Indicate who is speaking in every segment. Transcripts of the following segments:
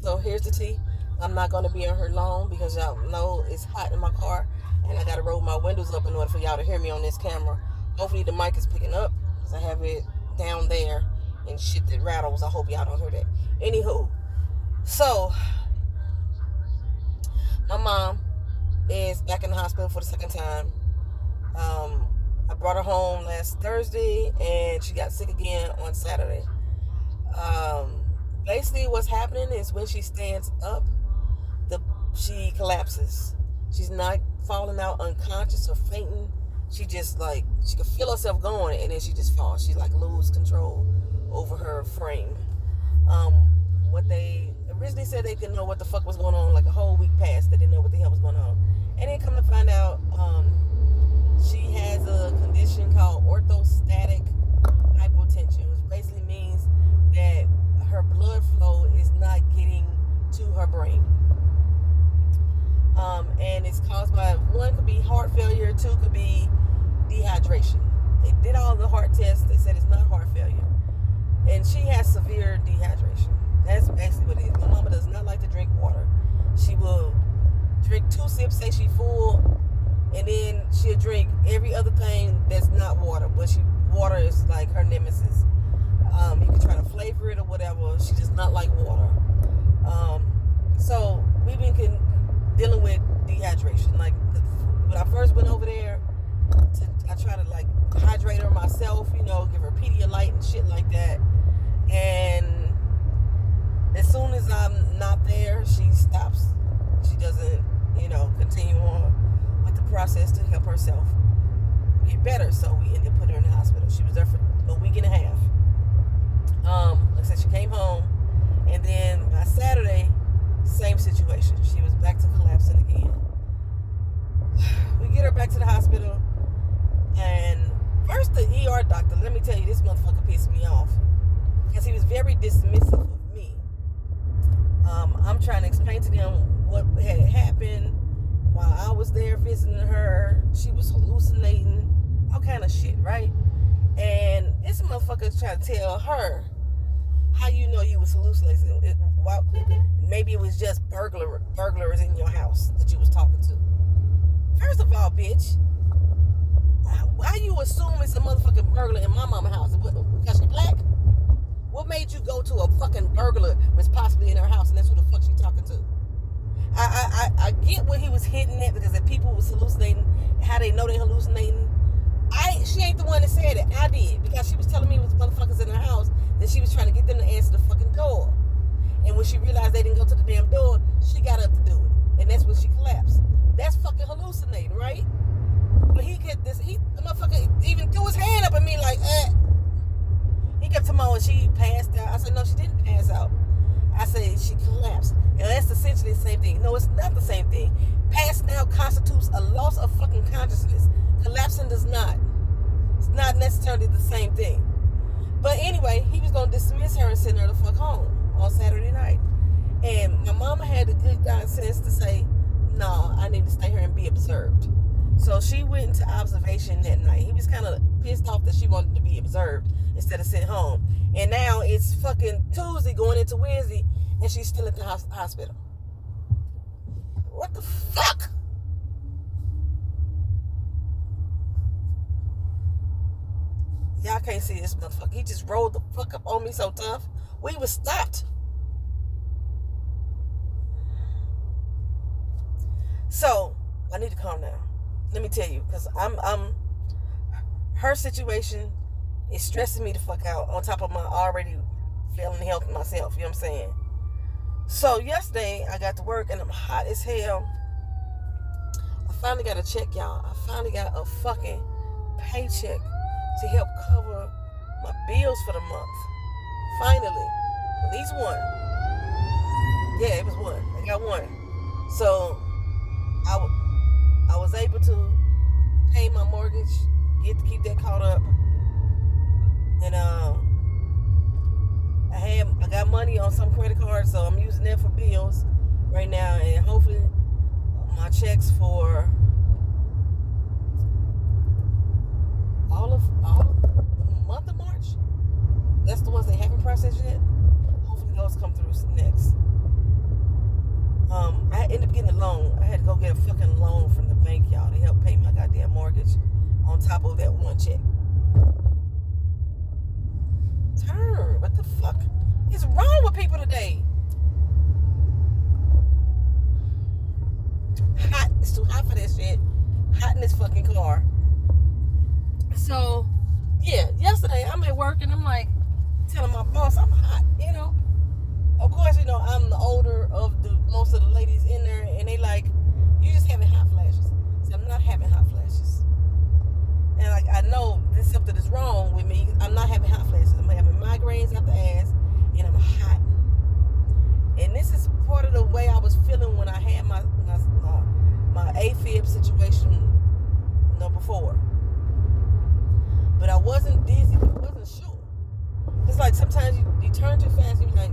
Speaker 1: So here's the tea. I'm not going to be on here long because y'all know it's hot in my car and I got to roll my windows up in order for y'all to hear me on this camera. Hopefully the mic is picking up because I have it down there and shit that rattles. I hope y'all don't hear that. Anywho, so my mom is back in the hospital for the second time. I brought her home last Thursday and she got sick again on Saturday. Basically what's happening is when she stands up, she collapses. She's not falling out unconscious or fainting. She just she can feel herself going and then she just falls. She lose control over her frame. What they originally said they didn't know what the fuck was going on, a whole week passed, they didn't know what the hell was going on. And then come to find out, she has a condition called orthostatic hypotension, which basically means that her blood flow is not getting to her brain. And it's caused by, one could be heart failure, two could be dehydration. They did all the heart tests, they said it's not heart failure. And she has severe dehydration. That's basically what it is. My mama does not like to drink water. She will drink 2 sips, say she full, and then she'll drink every other thing that's not water. But water is her nemesis. You can try to flavor it or whatever. She does not like water. So we've been dealing with dehydration. When I first went over there, I try to hydrate her myself, give her Pedialyte and shit like that. And as soon as I'm not there, she stops. She doesn't, continue on with the process to help herself get better. So we ended up putting her in the hospital. She was there for a week and a half. Like I said, she came home, and then by Saturday, same situation. She was back to collapsing again. We get her back to the hospital, and first the ER doctor, let me tell you, this motherfucker pissed me off because he was very dismissive of me. I'm trying to explain to them what had happened while I was there visiting her. She was hallucinating, all kind of shit, right? And this motherfucker trying to tell her, how you know you was hallucinating? Maybe it was just burglars in your house that you was talking to. First of all, bitch, why you assume it's a motherfucking burglar in my mama's house? Because she black? What made you go to a fucking burglar that's possibly in her house and that's who the fuck she talking to? I get what he was hitting at because the people was hallucinating, how they know they hallucinating. She ain't the one that said it. I did, because she was telling me it was motherfuckers in her house that she was trying to get them to answer the fucking door. And when she realized they didn't go to the damn door, she got up to do it. And that's when she collapsed. That's fucking hallucinating, right? But the motherfucker even threw his hand up at me He kept telling me she passed out. I said, no, she didn't pass out. I said, she collapsed. And that's essentially the same thing. No, it's not the same thing. Passing out constitutes a loss of fucking consciousness. Collapsing does not. It's not necessarily the same thing. But anyway, he was going to dismiss her and send her the fuck home on Saturday night. And my mama had the good God sense to say, no, I need to stay here and be observed. So she went into observation that night. He was kind of pissed off that she wanted to be observed instead of sent home. And now it's fucking Tuesday going into Wednesday and she's still at the hospital. What the fuck? Y'all can't see this motherfucker. He just rolled the fuck up on me so tough. We was stopped. So I need to calm down. Let me tell you, because her situation is stressing me the fuck out on top of my already failing health myself. You know what I'm saying? So yesterday I got to work and I'm hot as hell. I finally got a check, y'all. I finally got a fucking paycheck to help cover my bills for the month. Finally. At least one. Yeah, it was one. I got one. So I was able to pay my mortgage, keep that caught up. And I got money on some credit cards, so I'm using them for bills right now, and hopefully my checks for all of the month of March, that's the ones they haven't processed yet. Hopefully those come through next. go get a fucking loan from the bank, y'all, to help pay my goddamn mortgage on top of that one check. Turn. What the fuck is wrong with people today? Hot. It's too hot for that shit. Hot in this fucking car. So, yeah, yesterday I'm at work and I'm like telling my boss I'm hot, you know. Of course, you know, I'm the older of the most of the ladies in there, and they like, you just having hot flashes. So I'm not having hot flashes. And like, I know there's something that's wrong with me. I'm not having hot flashes. I'm having migraines out the ass, and I'm hot. And this is part of the way I was feeling when I had my AFib situation, you know, before. But I wasn't dizzy, but I wasn't sure. It's like sometimes you turn too fast, you're like,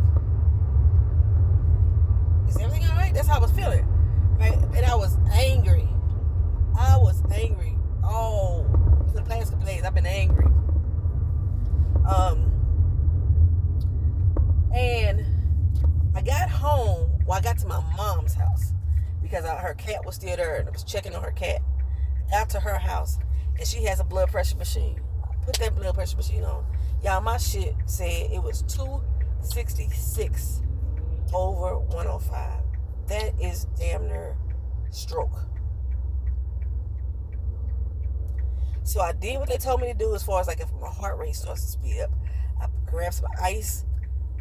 Speaker 1: is everything all right? That's how I was feeling, right? And I was angry. Oh, for the past couple days, I've been angry. And I got home. Well, I got to my mom's house because her cat was still there, and I was checking on her cat. I got to her house, and she has a blood pressure machine. Put that blood pressure machine on. Y'all, my shit said it was 266 over 105. That is damn near stroke. So I did what they told me to do as far as like if my heart rate starts to speed up. I grabbed some ice,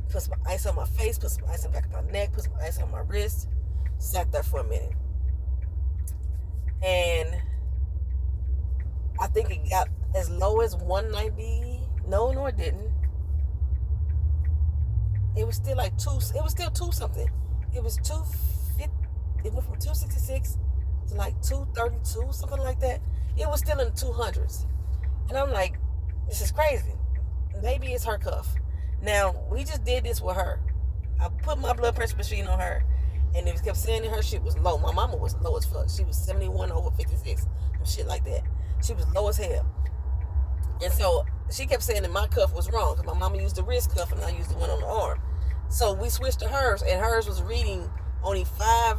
Speaker 1: put some ice on my face, put some ice on the back of my neck, put some ice on my wrist, sat there for a minute. And I think it got as low as 190. No, it didn't. It was still like it was still 2 something. It was 250. It went from 266 to like 232, something like that. It was still in the 200s. And I'm like, this is crazy. Maybe it's her cuff. Now, we just did this with her. I put my blood pressure machine on her, and it kept saying that her shit was low. My mama was low as fuck. She was 71 over 56, and shit like that. She was low as hell. And so she kept saying that my cuff was wrong because my mama used the wrist cuff and I used the one on the arm. So we switched to hers, and hers was reading only 5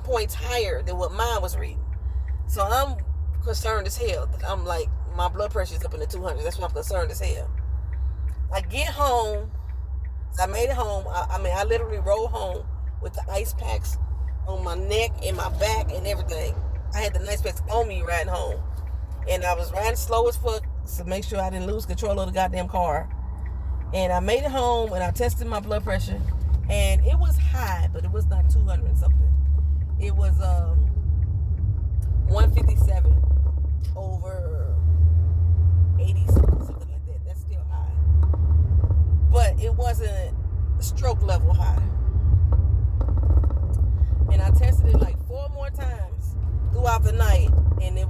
Speaker 1: points higher than what mine was reading. So I'm concerned as hell. I'm like, my blood pressure is up in the 200s. That's why I'm concerned as hell. I get home. So I made it home. I literally rode home with the ice packs on my neck and my back and everything. I had the ice packs on me riding home. And I was riding slow as fuck to make sure I didn't lose control of the goddamn car. And I made it home and I tested my blood pressure. And it was high, but it was not 200 and something. It was 157 over 80, something like that. That's still high. But it wasn't stroke level high. And I tested it like 4 more times throughout the night. And it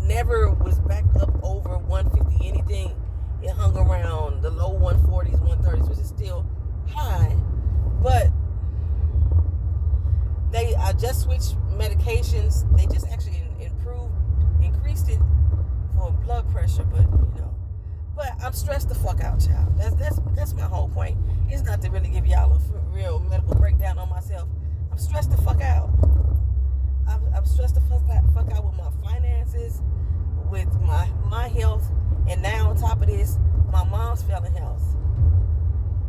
Speaker 1: never was back up over 150 anything. It hung around the low 140s, 130s, which is still high. But I just switched medications. They just actually increased it for blood pressure, but I'm stressed the fuck out, child. That's my whole point. It's not to really give y'all a real medical breakdown on myself. I'm stressed the fuck out. I'm stressed the fuck out with my finances, with my health, and now on top of this, my mom's failing health.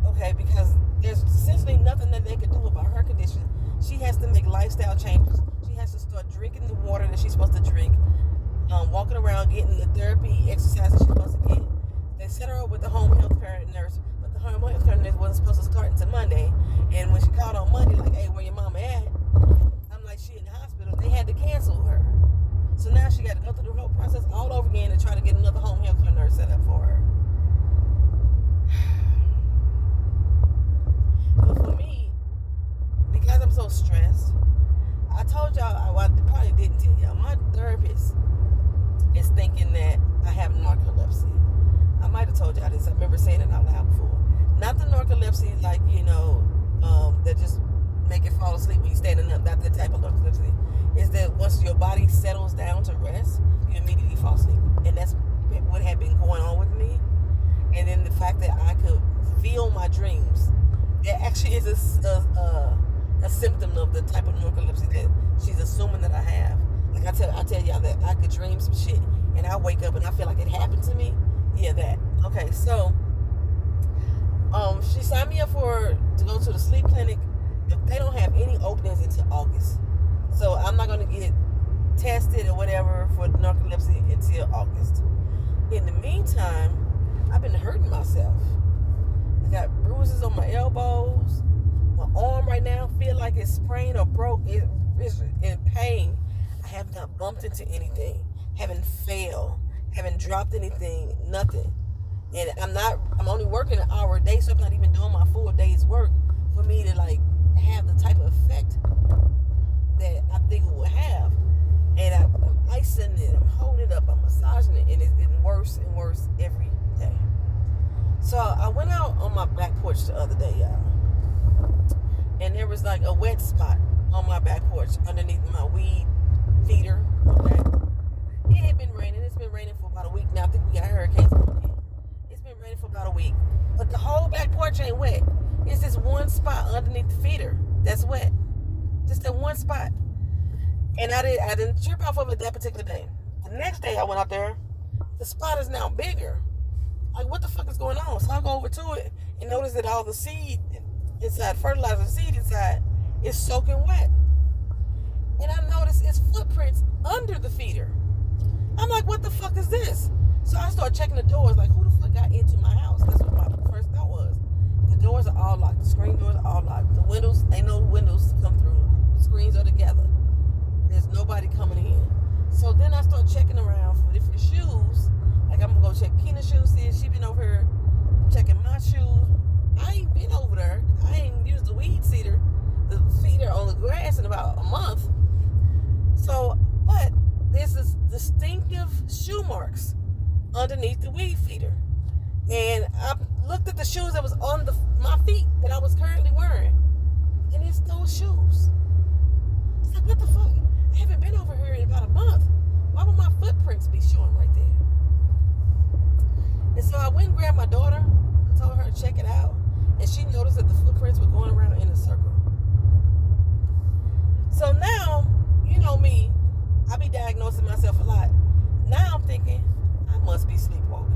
Speaker 1: Okay, because there's essentially nothing that they could do about her condition. She has to make lifestyle changes. She has to start drinking the water that she's supposed to drink, walking around, getting the therapy, exercise that she's supposed to get. They set her up with the home health care nurse, but the home health care nurse wasn't supposed to start until Monday. And when she called on Monday, like, hey, where your mama at? I'm like, she in the hospital. They had to cancel her. So now she got to go through the whole process all over again to try to get another home health care nurse set up for her. But for me, because I'm so stressed, I told y'all, I probably didn't tell y'all, my therapist is thinking that I have narcolepsy. I might have told y'all this. I remember saying it out loud before. Not the narcolepsy, like, that just make you fall asleep when you're standing up. Not that type of narcolepsy. It's that once your body settles down to rest, you immediately fall asleep. And that's what had been going on with me. And then the fact that I could feel my dreams. There actually is a a symptom of the type of narcolepsy that she's assuming that I have. Like I tell y'all that I could dream some shit and I wake up and I feel like it happened to me. Yeah, that. Okay, so she signed me up to go to the sleep clinic. They don't have any openings until August. So I'm not gonna get tested or whatever for narcolepsy until August. In the meantime, I've been hurting myself. I got bruises on my elbows. My arm right now feel like it's sprained or broke. It's in pain. I have not bumped into anything. Haven't failed. Haven't dropped anything. Nothing. And I'm only working an hour a day, so I'm not even doing my full day's work for me to like have the type of effect that I think it would have. And I'm icing it, I'm holding it up, I'm massaging it, and it's getting worse and worse every day. So I went out on my back porch the other day, y'all. And there was like a wet spot on my back porch underneath my weed feeder. Okay. It had been raining. It's been raining for about a week now. I think we got hurricanes coming in. It's been raining for about a week. But the whole back porch ain't wet. It's this one spot underneath the feeder that's wet. Just that one spot. And I didn't trip off of it that particular day. The next day I went out there, the spot is now bigger. Like, what the fuck is going on? So I go over to it and notice that all the seed inside, fertilizer seed inside, is soaking wet. And I notice it's footprints under the feeder. I'm like, what the fuck is this? So I start checking the doors, like, who the fuck got into my house? That's what my first thought was. The doors are all locked. The screen doors are all locked. The windows, ain't no windows to come through. The screens are together. There's nobody coming in. So then I start checking around for different shoes. Like, I'm gonna go check Keena's shoes. See if she been over here checking my shoes. I ain't been over there. I ain't used the weed feeder on the grass in about a month. So, but there's this distinctive shoe marks underneath the weed feeder. And I looked at the shoes that was on my feet that I was currently wearing. And it's those shoes. It's like, what the fuck? I haven't been over here in about a month. Why would my footprints be showing right there? And so I went and grabbed my daughter and told her to check it out. And she noticed that the footprints were going around in a circle. So now, you know me, I be diagnosing myself a lot. Now I'm thinking, I must be sleepwalking.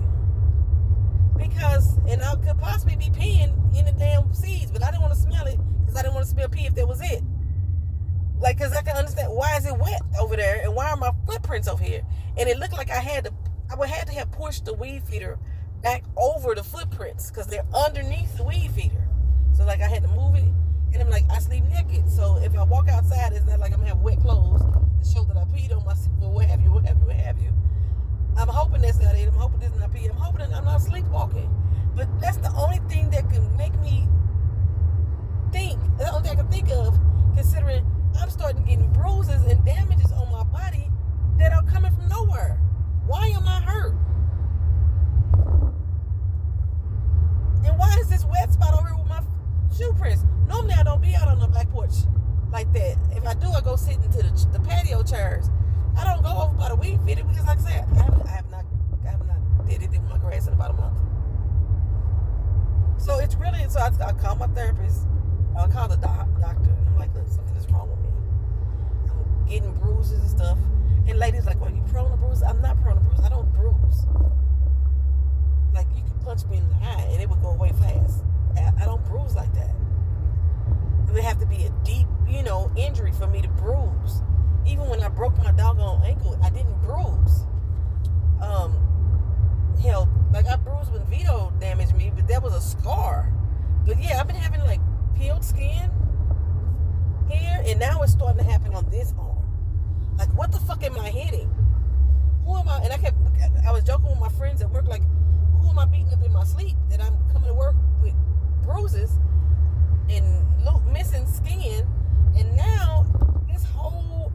Speaker 1: And I could possibly be peeing in the damn seeds, but I didn't want to smell it because I didn't want to smell pee if that was it. Like, because I can understand, why is it wet over there and why are my footprints over here? And it looked like I would have to have pushed the weed feeder back over the footprints because they're underneath the weed feeder. So, like, I had to move it. And I'm like, I sleep naked. So if I walk outside, it's not like I'm going to have wet clothes to show that I peed on myself or what have you. I'm hoping that's not it. I'm hoping this is not pee. I'm hoping that I'm not sleepwalking. But that's the only thing that can make me think. That's the only thing I can think of, considering I'm starting getting bruises and damages on my body that are coming from nowhere. Why am I hurt? And why is this wet spot over here with my shoe prints? Normally I don't be out on the back porch like that. If I do, I go sit into the patio chairs. I don't go over by the weed feeder because, like I said, I have not did anything with my grass in about a month. So it's really, so I call my therapist. I call the doctor, and I'm like, look, something is wrong with me. I'm getting bruises and stuff. And ladies like, well, you prone to bruise? I'm not prone to bruise. I don't bruise. Like, you could punch me in the eye and it would go away fast. I don't bruise like that. It would have to be a deep, injury for me to bruise. Even when I broke my doggone ankle, I didn't bruise. Hell, like I bruised when Vito damaged me, but that was a scar. But yeah, I've been having like peeled skin here, and now it's starting to happen on this arm. Like, what the fuck am I hitting? Who am I? And I was joking with my friends at work, like, who am I beating up in my sleep that I'm coming to work with bruises and missing skin, and now this whole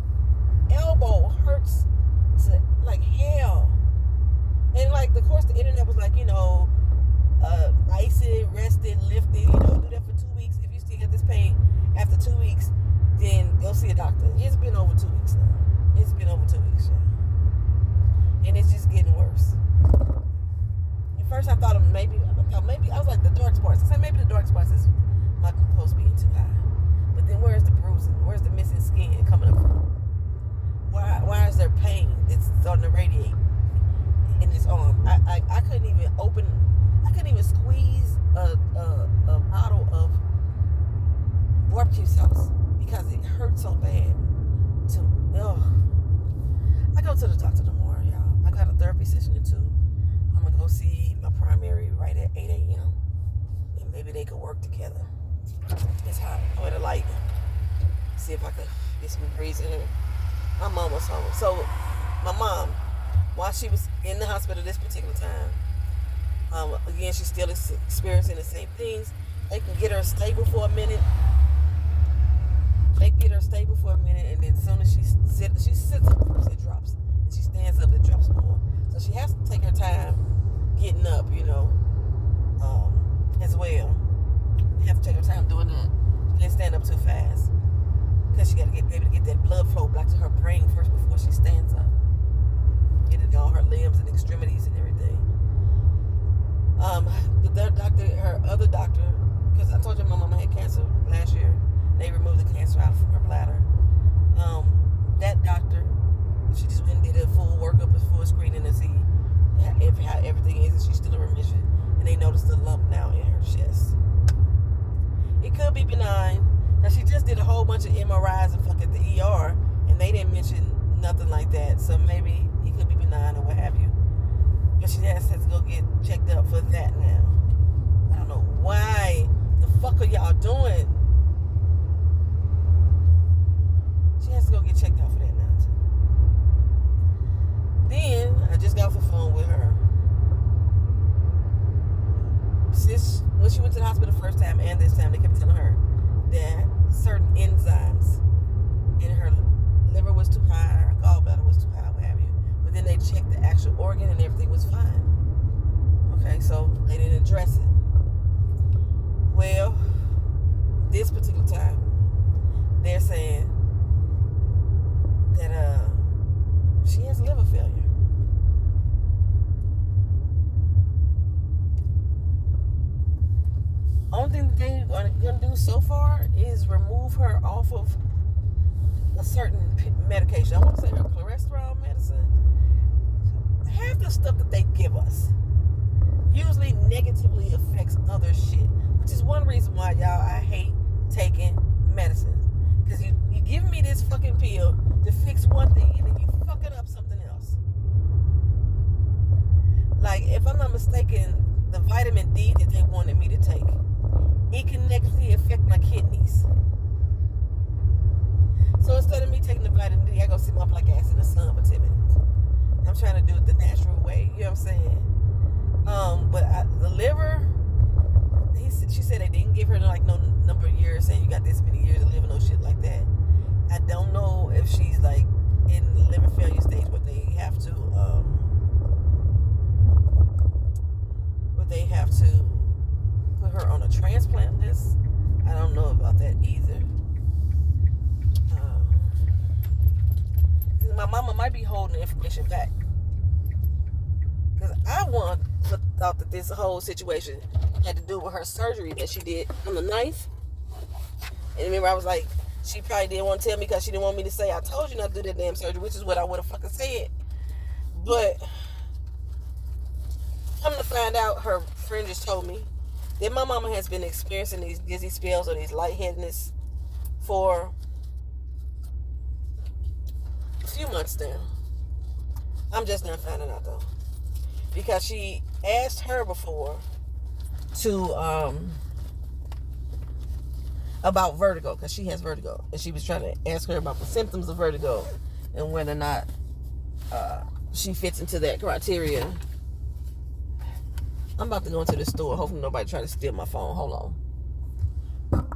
Speaker 1: elbow hurts to like hell. And like, of course, the internet was like, ice it, rest it, lift it, do that for 2 weeks. If you still get this pain after 2 weeks, then go see a doctor. It's been over 2 weeks now. It's been over 2 weeks, yeah. And it's just getting worse. At first I thought maybe I was like, the dark they could work together. It's hot. I went to light. See if I could get some breeze in here. My mom was home. So my mom, while she was in the hospital this particular time, again, she's still experiencing the same things. They can get her stable for a minute. And then as soon as she sits up first, it drops. And she stands up, it drops more. So she has to take her time getting up, as well. You have to take her time doing that. She can't stand up too fast. Because she got to be able to get that blood flow back to her brain first before she stands up. Get it in all her limbs and extremities and everything. But her other doctor, because I told you my mama had cancer last year. They removed the cancer out from her bladder. That doctor, she just went and did a full workup, a full screening to see how everything is, and she's still in remission. And they noticed a lump now in her chest. It could be benign. Now, she just did a whole bunch of MRIs and at the ER, and they didn't mention nothing like that. So maybe it could be benign or what have you. But she has to go get checked up for that now. I don't know why the fuck are y'all doing. She has to go get checked out for that now, too. Then, I just got off the phone with her. Since when she went to the hospital the first time and this time, they kept telling her that certain enzymes in her liver was too high, her gallbladder was too high, what have you. But then they checked the actual organ and everything was fine. Okay, so they didn't address it. Well, this particular time, they're saying that she has liver failure. Only thing that they are going to do so far is remove her off of a certain medication. I want to say her cholesterol medicine. Half the stuff that they give us usually negatively affects other shit, which is one reason why, y'all, I hate taking medicines. Because you give me this fucking pill to fix one thing and then you fuck it up something else. Like, if I'm not mistaken, the vitamin D that they wanted me to take, it can negatively affect my kidneys. So instead of me taking the vitamin D, I go sit my black ass in the sun for 10 minutes. I'm trying to do it the natural way. You know what I'm saying? But the liver, she said they didn't give her no number of years, saying you got this many years to live, no shit like that. I don't know if she's like in the liver failure stage, but they have to put her on a transplant list. I don't know about that either. My mama might be holding the information back. Because I thought that this whole situation had to do with her surgery that she did on the 9th. And remember, I was like, she probably didn't want to tell me because she didn't want me to say, I told you not to do that damn surgery, which is what I would have fucking said. But come to find out, her friend just told me that my mama has been experiencing these dizzy spells or these lightheadedness for a few months now. I'm just not finding out though, because she asked her before to about vertigo, because she has vertigo, and she was trying to ask her about the symptoms of vertigo and whether or not she fits into that criteria. I'm about to go into the store. Hopefully nobody try to steal my phone. Hold on.